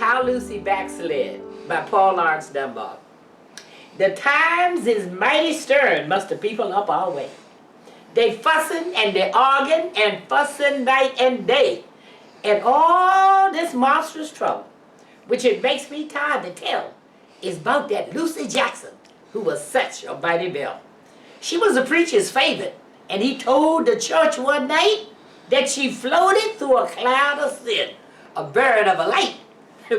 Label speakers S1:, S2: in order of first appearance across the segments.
S1: How Lucy Backslid by Paul Laurence Dunbar. The times is mighty stern, must the people up our way. They fussin' and they arguin' and fussin' night and day. And all this monstrous trouble, which it makes me tired to tell, is about that Lucy Jackson, who was such a mighty belle. She was the preacher's favorite, and he told the church one night that she floated through a cloud of sin, a bird of a light.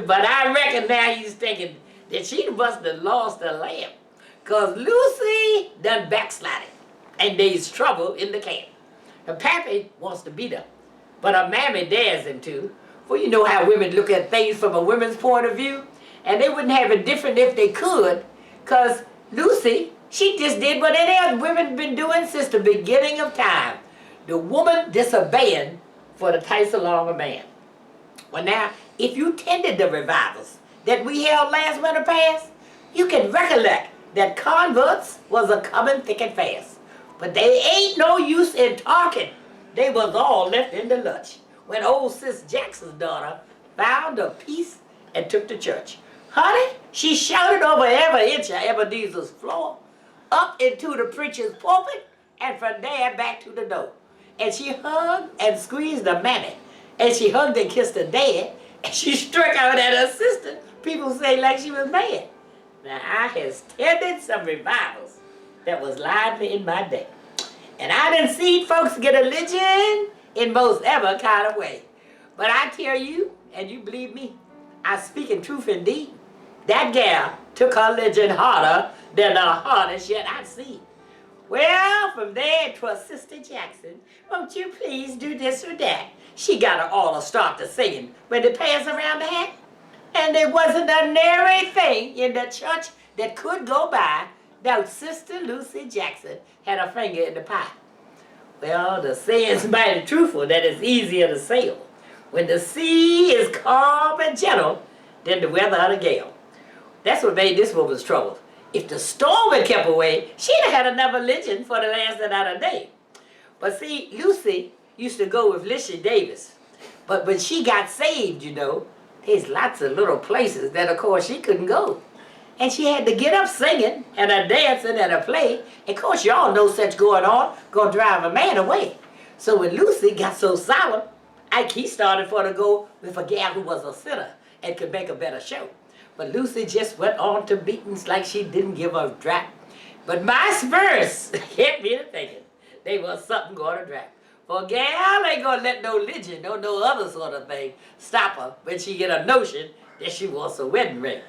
S1: But I reckon now he's thinking that she must have lost her lamb, 'cause Lucy done backsliding, and there's trouble in the camp. Her pappy wants to beat her, but her mammy dares him to, for you know how women look at things from a woman's point of view, and they wouldn't have it different if they could, 'cause Lucy, she just did what any other women been doing since the beginning of time. The woman disobeying for to entice along a man. Well now, if you tended the revivals that we held last winter past, you can recollect that converts was a coming thick and fast. But they ain't no use in talking. They was all left in the lurch when old Sis Jackson's daughter found a piece and took to church. Honey, she shouted over every inch of Ebenezer's floor, up into the preacher's pulpit, and from there back to the door. And she hugged and squeezed the mammy, and she hugged and kissed her dad, and she struck out at her sister. People say like she was mad. Now I has tended some revivals that was lively in my day. And I done seen folks get a religion in most ever kind of way. But I tell you, and you believe me, I speak in truth indeed. That gal took her religion harder than the hardest yet I'd seen. Well, from there 'twas Sister Jackson. Won't you please do this or that? She got her all to start to singing when they pass around the hat. And there wasn't a nary thing in the church that could go by that Sister Lucy Jackson had her finger in the pie. Well, the saying's mighty truthful that it's easier to sail when the sea is calm and gentle than the weather of the gale. That's what made this woman's trouble. If the storm had kept away, she'd have had enough religion for the last another day. But see, Lucy used to go with Lisha Davis. But when she got saved, you know, there's lots of little places that, of course, she couldn't go. And she had to get up singing and a dancing and a play. And of course, y'all know such going on gonna drive a man away. So when Lucy got so solemn, Ike, he started for to go with a gal who was a sinner and could make a better show. But Lucy just went on to beatings like she didn't give a drap. But my spurs kept me to thinking they was something going to drap. For a gal ain't gonna let no religion or no other sort of thing stop her when she get a notion that she wants a wedding ring.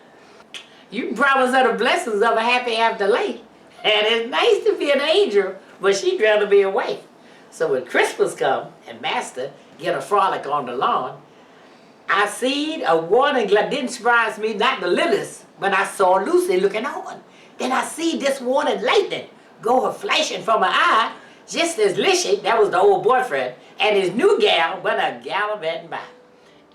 S1: You can promise her the blessings of a happy afterlife, and it's nice to be an angel, but she'd rather be a wife. So when Christmas come and Master get a frolic on the lawn, I seen a warning that didn't surprise me not the littlest when I saw Lucy looking on. Then I see this warning lightning go her flashing from her eye, just as Lishy, that was the old boyfriend, and his new gal went a gallivanting by.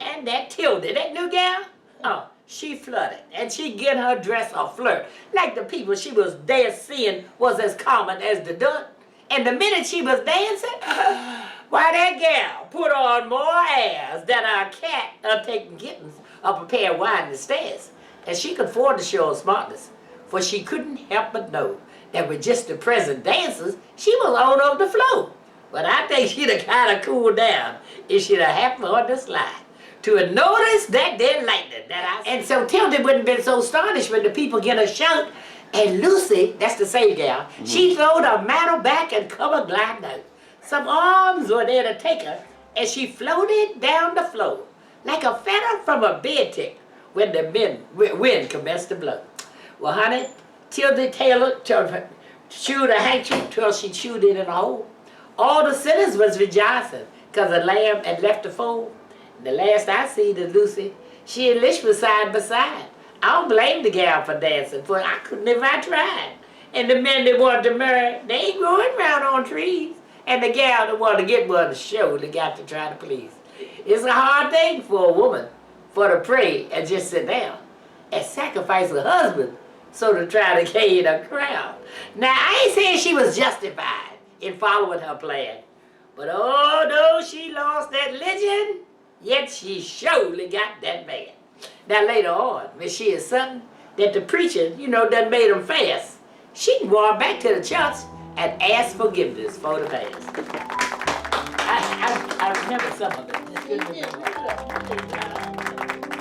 S1: And that Tilda, that new gal, oh, she flirted, and she get her dress a flirt, like the people she was there seeing was as common as the dirt. And the minute she was dancing, why that gal put on more airs than a cat taking kittens up a pair of winding stairs. And she could afford to show her smartness, for she couldn't help but know that with just the present dancers, she was on up the floor. But I think she'd have kind of cooled down if she'd have happened on the slide to have noticed that there lightning that I. And so Tilda wouldn't have been so astonished when the people get a shout. And Lucy, that's the same gal, she throwed her mantle back and come a gliding out. Some arms were there to take her, and she floated down the floor like a feather from a bed tick when the wind commenced to blow. Well, honey, Tilda Taylor chewed a handkerchief till she chewed it in a hole. All the sinners was rejoicing because the lamb had left the fold. And the last I see of Lucy, she and Lish was side by side. I don't blame the gal for dancing, for I couldn't if I tried. And the men that wanted to marry, they ain't growing around on trees. And the gal that wanted to get one to show, they got to try to please. It's a hard thing for a woman for to pray and just sit down and sacrifice her husband so to try to gain a crowd. Now, I ain't saying she was justified in following her plan, but although she lost that religion, yet she surely got that man. Now later on, when she is something that the preacher, done made them fast, she can walk back to the church and ask forgiveness for the past. I remember some of it. It's good to remember.